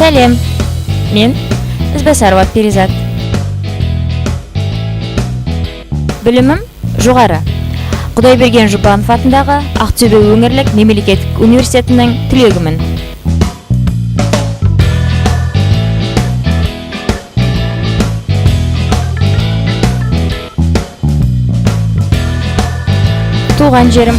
Сәлем, мен Ізбасарова Перизат. Білімім жоғары. Құдайберген Жұбанов атындағы Ақтөбе өңірлік мемлекеттік университетінің түлегімін. Туған жерім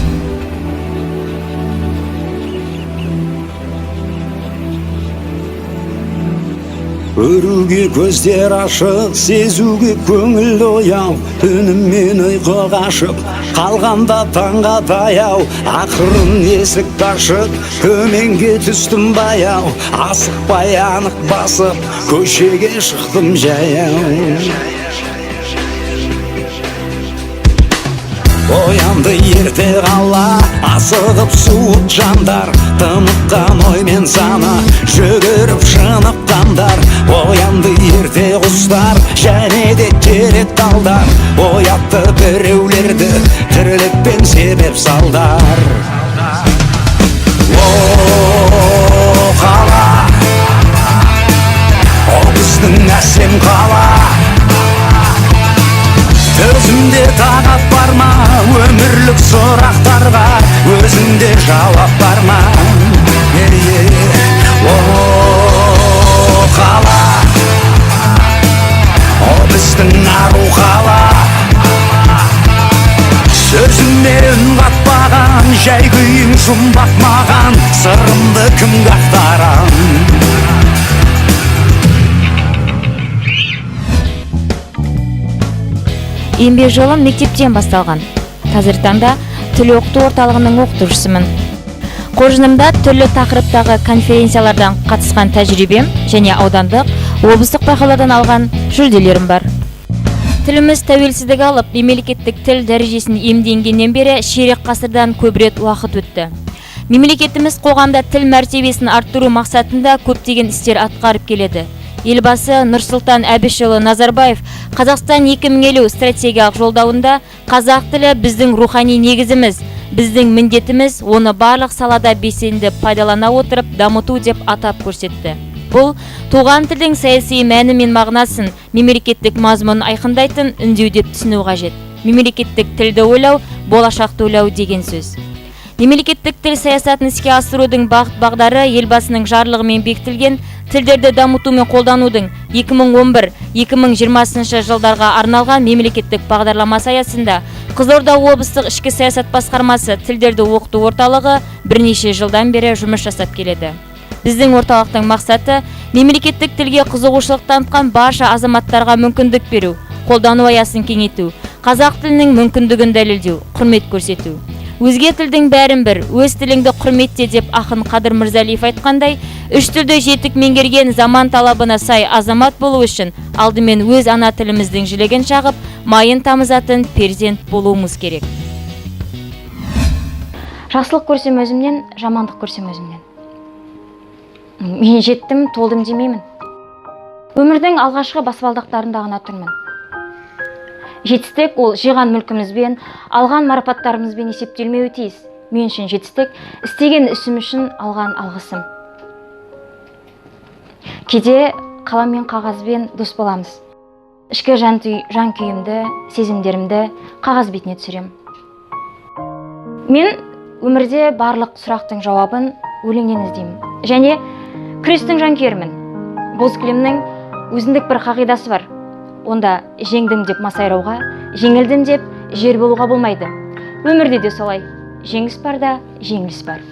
Көруге көздер ашық, сезуге көңіл ояу, түнімен ұйқы қашып, қалғанда таңға таяу, ақырын есік ашық, төменге түстім баяу, асықпай анық басып, көшеге шықтым жаяу. Оянды ерте қала, асығып суыт жандар, тымыққан оймен сана, жүгіріп шыныққандар. Оянды ерте құстар, және де терек талдар, оятты біреулерді, тірлікпен себеп салдар. О, қала, о біздің әсем қала, өзінде тағат бар ма, өмірлік сұрақтарға өзінде жауап бар ма? О, қала, о біздің ару қала, сөзіме үн қатпаған, жай күйін жұмбақ маған, сырымды кімге ақтарам? Еңбек жолым мектептен басталған. Қазіргі таңда тіл оқыту орталығының оқытушысымын. Қоржынымда түрлі тақырыптағы конференциялардан қатысқан тәжірибем және аудандық, облыстық байқаулардан алған жүлделерім бар. Тіліміз тәуелсіздік алып, мемлекеттік тіл дәрежесін иемденгеннен бері ширек ғасырдан көбірек уақыт өтті. Мемлекетіміз қоғамда тіл мәртебесін арттыру мақсатында көптеген істер атқарып келеді. Елбасы Нұрсұлтан Әбішұлы Назарбаев Қазақстан 2050 стратегиялық жолдауында қазақ тілі біздің рухани негізіміз, біздің міндетіміз, оны барлық салада белсенді пайдалана отырып дамыту деп атап көрсетті. Бұл туған тілдің саяси мәні мен мағынасын, мемлекеттік мазмұнын айқындайтын үндеу деп түсіну қажет. Мемлекеттік тілді ойлау, болашақты ойлау деген сөз. Мемлекеттік тіл саясатын іске асырудың бағыт-бағдары елбасының жарлығымен бекітілген тілдерді дамыту мен қолданудың 2011-2020 жылдарға арналған мемлекеттік бағдарламасы аясында Қызылорда облыстық ішкі саясат басқармасы тілдерді оқыту орталығы бірнеше жылдан бері жұмыс жасап келеді. Біздің орталықтың мақсаты мемлекеттік тілге қызығушылық танытқан барша азаматтарға мүмкіндік беру, қолдану аясын кеңейту, қазақ тілінің мүмкіндігін дәлелдеу, құрмет көрсету. Өзге тілдің бәрін бір, өз тіліңді құрметте деп ақын Қадыр Мырзалиев айтқандай, үш тілді жетік меңгерген заман талабына сай азамат болу үшін алдымен өз ана тіліміздің жілігін шағып, майын тамызатын перзент болуымыз керек. Жақсылық көрсем өзімнен, жамандық көрсем өзімнен. Мен жеттім, толдым демеймін. Өмірдің алғашқы баспалдақтарында ғана тұрмын. Жетістік ол жиған мүлкімізбен, алған марапаттарымызбен есептелмеуі тиіс. Мен үшін жетістік істеген ісім үшін алған алғысым. Кейде қалам мен қағазбен дос боламыз. Ішкі жан күйімді, сезімдерімді қағаз бетіне түсірем. Мен өмірде барлық сұрақтың жауабын өлеңнен іздеймін. Және күрестің жанкүйерімін. Боз кілемнің өзіндік бір қағидасы бар. Онда жеңдім деп масайрауға, жеңілдім деп жер болуға болмайды. Өмірде де солай. Жеңіс бар да, жеңіліс бар.